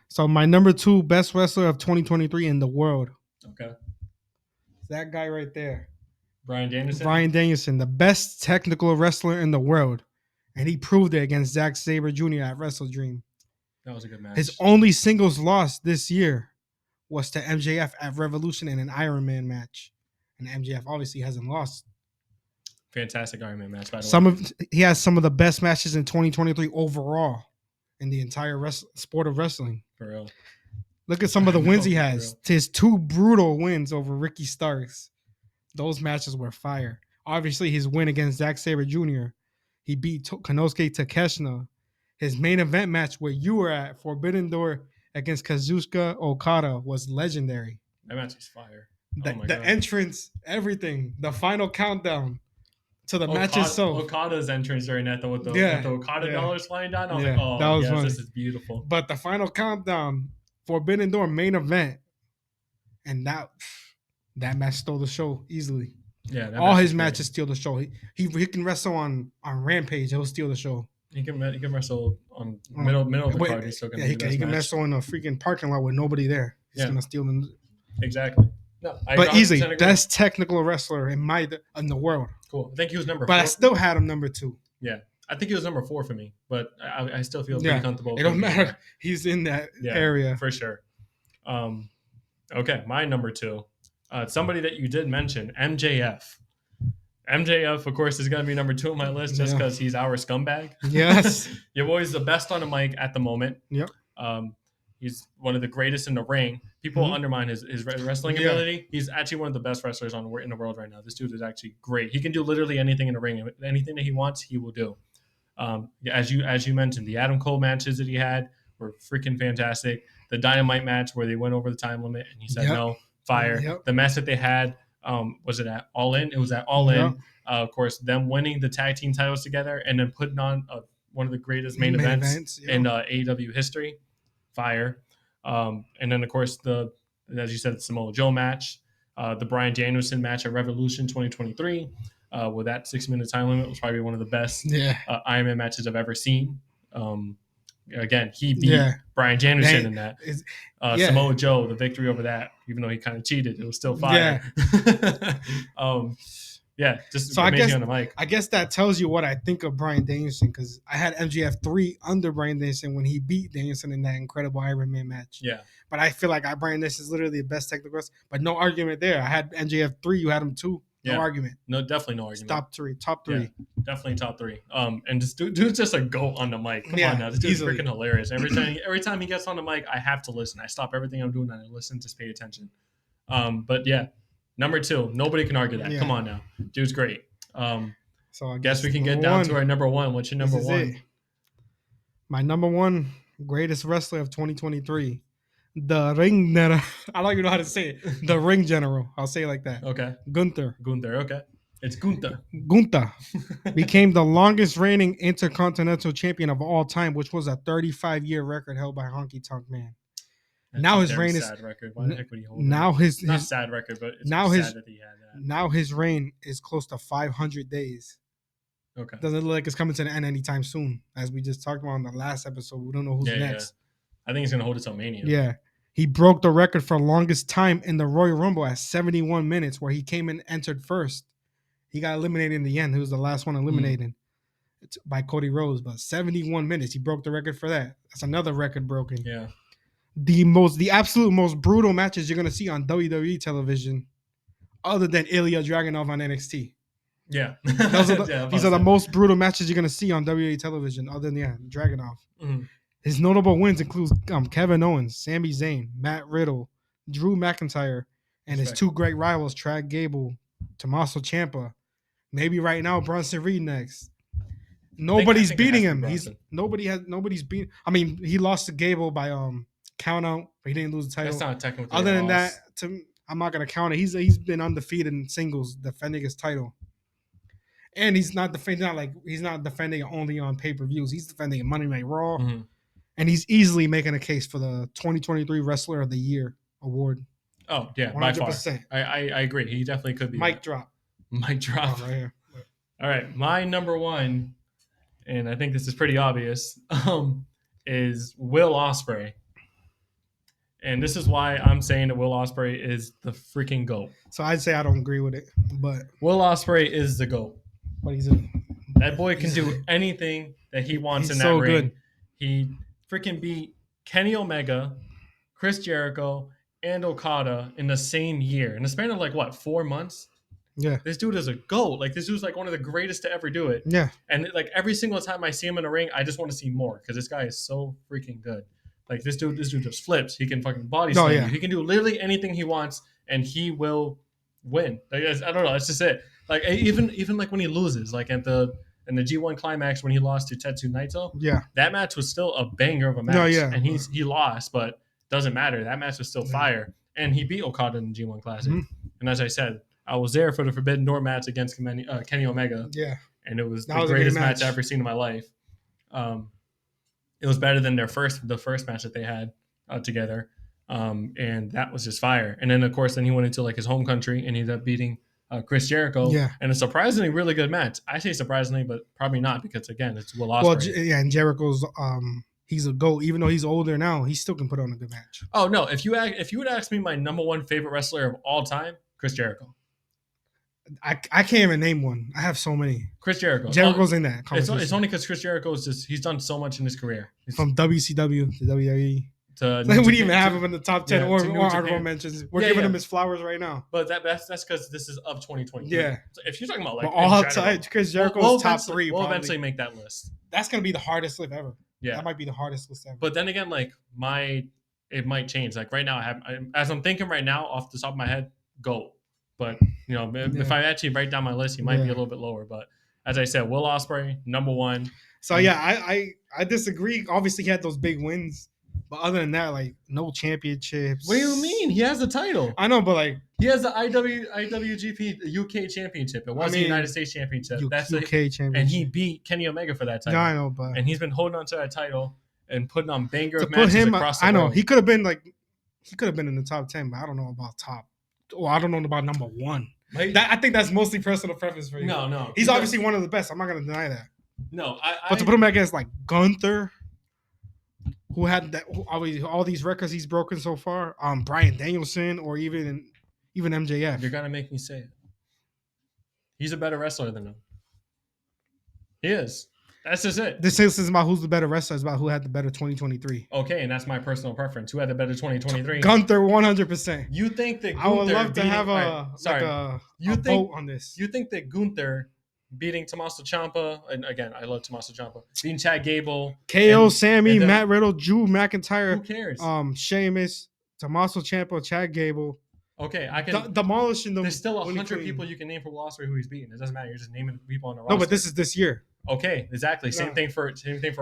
So my number 2 best wrestler of 2023 in the world. Okay. That guy right there. Bryan Danielson. Bryan Danielson, the best technical wrestler in the world. And he proved it against Zack Sabre Jr. at Wrestle Dream. That was a good match. His only singles loss this year was to MJF at Revolution in an Iron Man match. And MJF obviously hasn't lost. Fantastic Iron Man match, by the way. He has some of the best matches in 2023 overall in the entire sport of wrestling. For real. Look at some of the I wins he know, for has. His 2 brutal wins over Ricky Starks. Those matches were fire. Obviously, his win against Zack Sabre Jr. He beat Konosuke Takeshita. His main event match where you were at, Forbidden Door against Kazuchika Okada, was legendary. That match was fire. The God. entrance, everything. The final countdown to the match itself. Okada's entrance during that, though, with the Okada dollars flying down. I was like, oh, that was funny. This is beautiful. But the final countdown, Forbidden Door main event, and that match stole the show easily. Yeah, that all match his was great. matches steal the show. He can wrestle on Rampage. He'll steal the show. He can wrestle on middle of the card. He's still gonna he can wrestle in a freaking parking lot with nobody there. He's gonna steal them. Exactly. No, but easily, 100% agree. best technical wrestler in the world. Cool. I think he was number 4. But I still had him number 2. Yeah, I think he was number 4 for me. But I still feel pretty comfortable. It don't matter. He's in that area for sure. Okay, my number 2. Somebody that you did mention, MJF. MJF, of course, is going to be number 2 on my list just Yeah. because he's our scumbag. Yes. Your boy's the best on the mic at the moment. Yep. He's one of the greatest in the ring. People Mhm. undermine his wrestling Yeah. ability. He's actually one of the best wrestlers in the world right now. This dude is actually great. He can do literally anything in the ring. Anything that he wants, he will do. As you mentioned, the Adam Cole matches that he had were freaking fantastic. The Dynamite match where they went over the time limit and he said Yep. no, fire. Yep. The match that they had, was it at All In? It was at All In. Yep. Of course, them winning the tag team titles together and then putting on one of the greatest main events yeah. in AEW history. Fire. And then, of course, as you said, the Samoa Joe match, the Bryan Danielson match at Revolution 2023, with that 6-minute time limit was probably one of the best Yeah. Iron Man matches I've ever seen. Again, he beat Yeah. Bryan Danielson in that. It's- yeah. Samoa Joe, the victory over that, even though he kind of cheated, it was still fire. Just So I amazing guess- on the mic. I guess that tells you what I think of Bryan Danielson because I had MJF 3 under Bryan Danielson when he beat Danielson in that incredible Iron Man match. Yeah, But I feel like Bryan Danielson is literally the best technical wrestler. But no argument there. I had MJF 3, you had him 2. No Yeah. argument. no, definitely no argument. Top 3. Yeah. Definitely top 3. And this dude's just a goat on the mic. Come Yeah, on now, this dude's easily. freaking hilarious. Every time he gets on the mic, I have to listen. I stop everything I'm doing and I listen, just pay attention. But yeah, number 2, nobody can argue that. Yeah. Come on now, dude's great. So I Guess we can get down to our number 1. What's your number This is 1? it. My number 1 greatest wrestler of 2023. The Ring General. I don't even know how to say it. The Ring General. I'll say it like that. Okay, Gunther. Gunther. Okay, it's Gunther. Gunther became the longest reigning intercontinental champion of all time, which was a 35-year record held by Honky Tonk Man. That's Now a his very reign is- sad record. Why the heck would he hold Now his, it? Not his sad record, but it's now sad his- that he had that. now his reign is close to 500 days. Okay. Doesn't look like it's coming to the end anytime soon. As we just talked about in the last episode, we don't know who's next. I think he's gonna hold it till Mania. Yeah. He broke the record for longest time in the Royal Rumble at 71 minutes, where he came and entered first. He got eliminated in the end. He was the last one eliminated by Cody Rhodes, but 71 minutes. He broke the record for that. That's another record broken. Yeah. The absolute most brutal matches you're gonna see on WWE television, other than Ilya Dragunov on NXT. Yeah. Those are the, Yeah, these are the most brutal matches you're gonna see on WWE television, other than Dragunov. Mhm. His notable wins include Kevin Owens, Sami Zayn, Matt Riddle, Drew McIntyre, and his Respect. 2 great rivals, Chad Gable, Tommaso Ciampa. Maybe right now Bronson Reed next. Nobody's think it has beating to him. be He's Bronson. nobody's beating. I mean, he lost to Gable by count out, but he didn't lose the title. That's not technically. Other a than loss. that, I'm not gonna count it. He's been undefeated in singles, defending his title. And he's not defending it only on pay-per-views. He's defending it Monday Night Raw. Mhm. And he's easily making a case for the 2023 Wrestler of the Year award. Oh yeah, by far. 100%. I agree. He definitely could be. Mic that. drop. Mic drop. Oh, right here. All right, my number 1, and I think this is pretty obvious, is Will Ospreay. And this is why I'm saying that Will Ospreay is the freaking GOAT. So I'd say I don't agree with it, but Will Ospreay is the GOAT. he's a That boy can do anything that he wants He's in that so ring. good. He freaking beat Kenny Omega, Chris Jericho, and Okada in the same year. In the span of 4 months? yeah. This dude is a GOAT. This dude's one of the greatest to ever do it. Yeah. And every single time I see him in a ring, I just want to see more because this guy is so freaking good. This dude just flips. He can fucking body slam you. yeah. He can do literally anything he wants, and he will win. I don't know. That's just it. Even when he loses, in the G1 climax when he lost to Tetsu Naito, Yeah. that match was still a banger of a match. No, yeah. And he lost, but doesn't matter. That match was still Yeah. fire, and he beat Okada in the G1 Classic. Mhm. And as I said, I was there for the Forbidden Door match against Kenny Omega, Yeah. and it was That the was a good greatest match match. I've ever seen in my life. It was better than the first match that they had together, and that was just fire. And then of course, he went into his home country and he ended up beating Chris Jericho. Yeah. And a surprisingly really good match. I say surprisingly, but probably not because again, it's Will Ospreay. Well, and Jericho's he's a GOAT. Even though he's older now, he still can put on a good match. Oh no! If you would ask me my number 1 favorite wrestler of all time, Chris Jericho. I can't even name one. I have so many. Chris Jericho. Jericho's in that It's conversation. only because Chris Jericho is he's done so much in his career. From WCW to WWE. to We New didn't even Japan- have to- him in the top 10 yeah, or to New honorable Japan. mentions. We're Yeah, giving yeah. him his flowers right now. But that's because this is of 2023. Yeah. So if you're talking about like But all in general, time, Chris Jericho's we'll top eventually- 3. We'll probably. eventually make that list. That's gonna be the hardest list ever. Yeah. That might be the hardest list ever. But then again, like it might change. Like right now, as I'm thinking right now, off the top of my head, GOAT. But you know, if Yeah. I actually write down my list, he might be a Yeah. little bit lower. But as I said, Will Ospreay, number 1. So yeah, I disagree. Obviously, he had those big wins, but other than that, like no championships. What do you mean? He has the title. I know, but like He has the IWGP UK Championship. It was the mean, United States Championship. That's UK championship. and he beat Kenny Omega for that title. No, I know, but And he's been holding on to that title and putting on banger to of put matches him, across the I know world. he could have been in the top 10, but I don't know about top. Well, I don't know about number 1. Like, I think that's mostly personal preference for you. no. He's obviously one of the best. I'm not gonna deny that. No, But to put him against like Gunther, who had that all these records he's broken so far, Bryan Danielson, or even MJF. You're gonna make me say it. He's a better wrestler than him. He is. That's just it. This is about who's the better wrestler. It's about who had the better 2023. Okay, and that's my personal preference. Who had the better 2023? Gunther, 100%. You think that Gunther I would love to beating- have Alright, sorry. a You think- vote on this. You think that Gunther beating Tommaso Ciampa, and again, I love Tommaso Ciampa, beating Chad Gable, KO, and- Sammy, and then- Matt Riddle, Drew who McIntyre, cares? Sheamus, Tommaso Ciampa, Chad Gable, Okay, I can. demolishing them. There's still when he 100 clean. people you can name for Will Ospreay who he's beaten. It doesn't matter. You're just naming people on the roster. No, but this is this year. okay. Exactly. Same No. thing for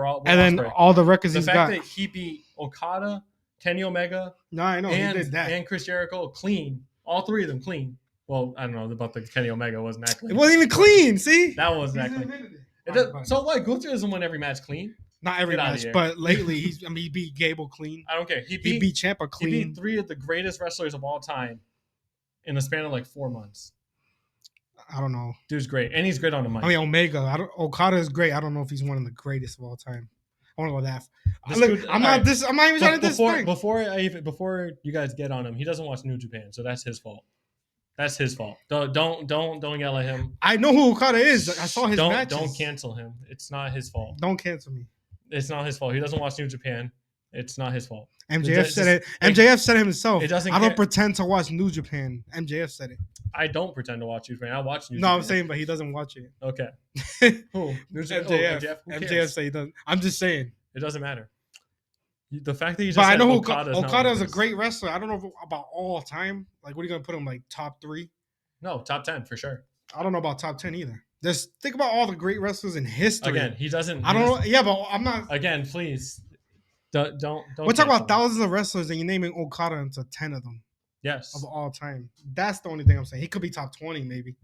all. Will And then Ospreay. all the records the he's fact got. that he beat Okada, Kenny Omega, No, I know and, he did that. and Chris Jericho clean. All 3 of them clean. Well, I don't know about the Kenny Omega wasn't that It clean. wasn't even clean. See, That wasn't that He's clean. admitted it. It Alright, does, fine. so what? Gunther doesn't win every match clean. Not every Get outta match, here. but lately he beat Gable clean. I don't care. He He beat beat Ciampa he clean. beat 3 of the greatest wrestlers of all time in the span of like 4 months. I don't know. Dude's great, and he's great on the mic. I mean, Omega. Okada is great. I don't know if he's one of the greatest of all time. I want to go that. This Look, dude- I'm not alright. this. I'm not even trying to disrespect. Before you guys get on him, he doesn't watch New Japan, so that's his fault. That's his fault. Don't yell at him. I know who Okada is. I saw his matches. Don't cancel him. It's not his fault. Don't cancel me. It's not his fault. He doesn't watch New Japan. It's not his fault. MJF Just- said it. like, MJF said it himself. it doesn't I don't care- pretend to watch New Japan. MJF said it. I don't pretend to watch New Japan. I watch New No, Japan. I'm saying, but he doesn't watch it. Okay. Who? New Japan? MJF. Who MJF cares? said he doesn't. I'm just saying. It doesn't matter. The fact that you just But I said know who Okada's not Okada one is of a his- great wrestler. I don't know about all time. Like, what are you gonna put him like top 3? No, top 10 for sure. I don't know about top 10 either. Just think about all the great wrestlers in history. Again, he doesn't. I don't know. Yeah, but I'm not. Again, please. Don't. We're talking about cancel him. thousands of wrestlers, and you're naming Okada into 10 of them Yes. of all time. That's the only thing I'm saying. He could be top 20, maybe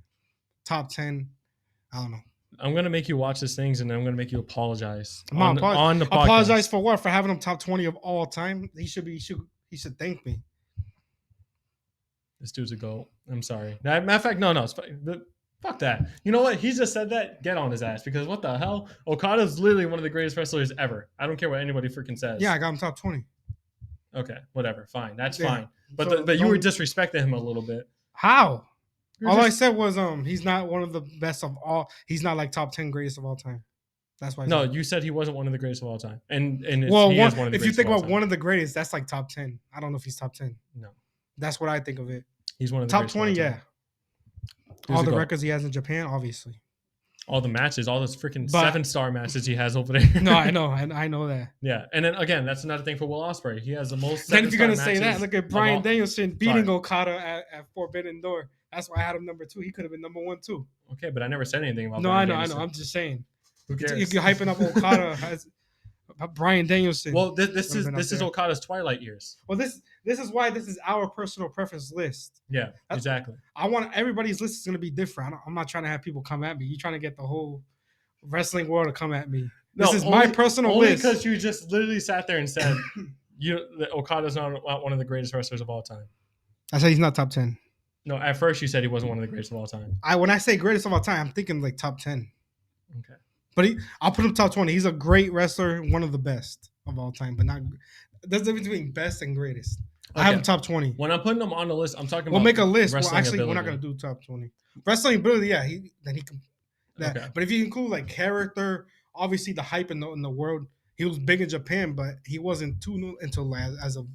top 10. I don't know. I'm gonna make you watch these things, and then I'm gonna make you apologize I'm not on the podcast. Apologize for what? For having him top 20 of all time? He should thank me. This dude's a goat. I'm sorry. Matter of fact, no. It's fine. Fuck that. You know what? He just said that. Get on his ass, because what the hell? Okada's literally one of the greatest wrestlers ever. I don't care what anybody freaking says. Yeah, I got him top 20. Okay. Whatever. Fine. That's Yeah. fine. But So but you were don't- disrespecting him a little bit. How? You're All I just- said was he's not one of the best of all. He's not like top 10 greatest of all time. That's why. I No, said. you said he wasn't one of the greatest of all time, and Well, he is one of the if you greatest think of all about time. one of the greatest, that's like top 10. I don't know if he's top 10. No. That's what I think of it. He's one of the Top greatest of all 20, time. yeah. Dude's All a the goat. records he has in Japan, obviously. all the matches, all those freaking But- 7-star matches he has over there. No, I know, I know that. Yeah, and then again, that's another thing for Will Ospreay. He has the most. Then if you're 7-star gonna say that, matches look at of Bryan all- Danielson beating Sorry. Okada at Forbidden Door. That's why I had him number 2. He could have been number 1 too. Okay, but I never said anything about. No, Bryan I know. Danielson. I'm just saying. Who cares? If you're hyping up Okada as Bryan Danielson. Well, this Would've been up is there. Okada's twilight years. Well, this is why this is our personal preference list. Yeah, That's- exactly. I want everybody's list is gonna be different. I'm not trying to have people come at me. You're trying to get the whole wrestling world to come at me. This is my personal only list. because you just literally sat there and said that Okada's not one of the greatest wrestlers of all time. I said he's not top 10. No, at first you said he wasn't one of the greatest of all time. When I say greatest of all time, I'm thinking like top 10. Okay. But I'll put him top 20. He's a great wrestler, one of the best of all time, but not. There's a difference between best and greatest. I have Okay. him top 20. When I'm putting him on the list, I'm talking We'll about make a list. Well, wrestling actually, we're not ability. gonna do top 20. Wrestling ability, yeah, he can. That. Okay. But if you include like character, obviously the hype in the world, he was big in Japan, but he wasn't too new until as of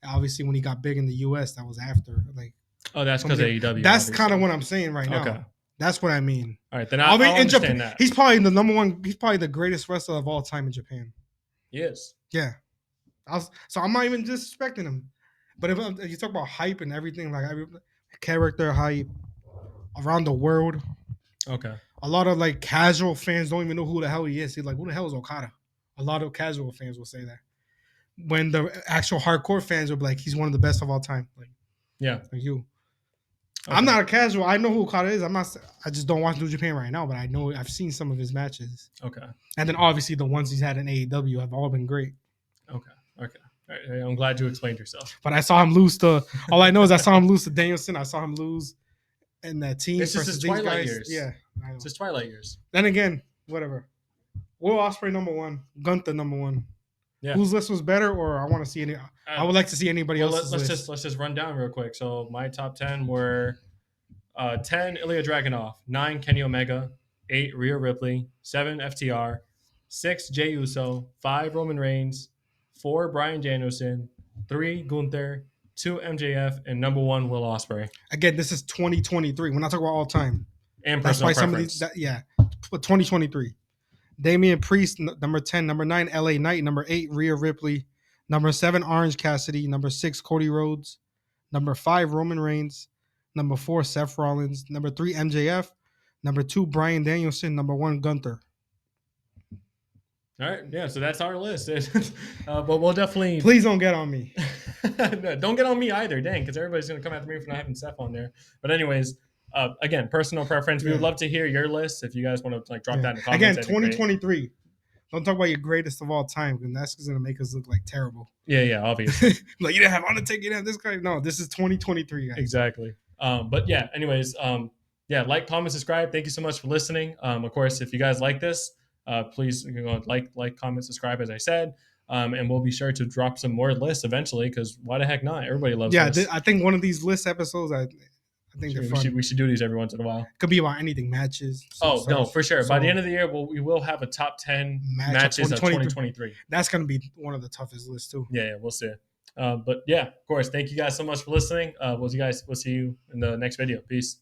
obviously when he got big in the U.S. That was after. Like, Oh, that's because somebody- AEW. that's kind of obviously. what I'm saying right now. Okay. That's what I mean. All right, then I I'll mean, in understand Japan, that. he's probably the number one. He's probably the greatest wrestler of all time in Japan. He is. Yeah. So I'm not even disrespecting him. But if you talk about hype and everything, like character hype around the world, Okay. a lot of like casual fans don't even know who the hell he is. He's like, who the hell is Okada? A lot of casual fans will say that. When the actual hardcore fans will be like, he's one of the best of all time. Like, Yeah. like you. Okay. I'm not a casual. I know who Okada is. I just don't watch New Japan right now, but I know I've seen some of his matches. Okay. And then obviously the ones he's had in AEW have all been great. Okay. All right, I'm glad you explained yourself. But I saw him lose to. All I know is I saw him lose to Danielson. I saw him lose in that team It's just versus his these twilight guys. years. Yeah, I know. It's his Twilight years. Then again, whatever. Will Ospreay number one, Gunther number one. Yeah. Whose list was better, or I want to see any? I would like to see anybody Well, else's list. let's just run down real quick. So my top 10 were 10 Ilya Dragunov, 9 Kenny Omega, 8 Rhea Ripley, 7 FTR, 6 Jey Uso, 5 Roman Reigns, 4 Bryan Danielson, 3 Gunther, 2 MJF, and number 1 Will Ospreay. Again, this is 2023. We're not talking about all time. And That's personal why some of preference. these, but 2023. Damian Priest, number 10. Number 9, LA Knight. Number 8, Rhea Ripley. Number 7, Orange Cassidy. Number 6, Cody Rhodes. Number 5, Roman Reigns. Number 4, Seth Rollins. Number 3, MJF. Number 2, Bryan Danielson. Number 1, Gunther. All right, yeah, so that's our list. But we'll definitely Please don't get on me. No, don't get on me either, dang, because everybody's gonna come after me for not having Seth on there. But anyways, again, personal preference. We would Yeah. love to hear your list if you guys want to like drop Yeah. that in the comments. Again, that'd be great. 2023. Don't talk about your greatest of all time, because that's going to make us look like terrible. Yeah, obviously. Like, you didn't have Undertaker, you didn't have this guy. No, this is 2023, guys. Exactly. But yeah, anyways, yeah, like, comment, subscribe. Thank you so much for listening. Of course, if you guys like this, please like, comment, subscribe, as I said. And we'll be sure to drop some more lists eventually, because why the heck not? Everybody loves lists. I think one of these list episodes, I think they're fun. We should do these every once in a while. Could be about anything, matches. No, for sure. By so- the end of the year, we will have a top 10 Match of matches of 2023. 2023. That's going to be one of the toughest lists, too. Yeah, we'll see. But yeah, of course, thank you guys so much for listening. We'll see you in the next video. Peace.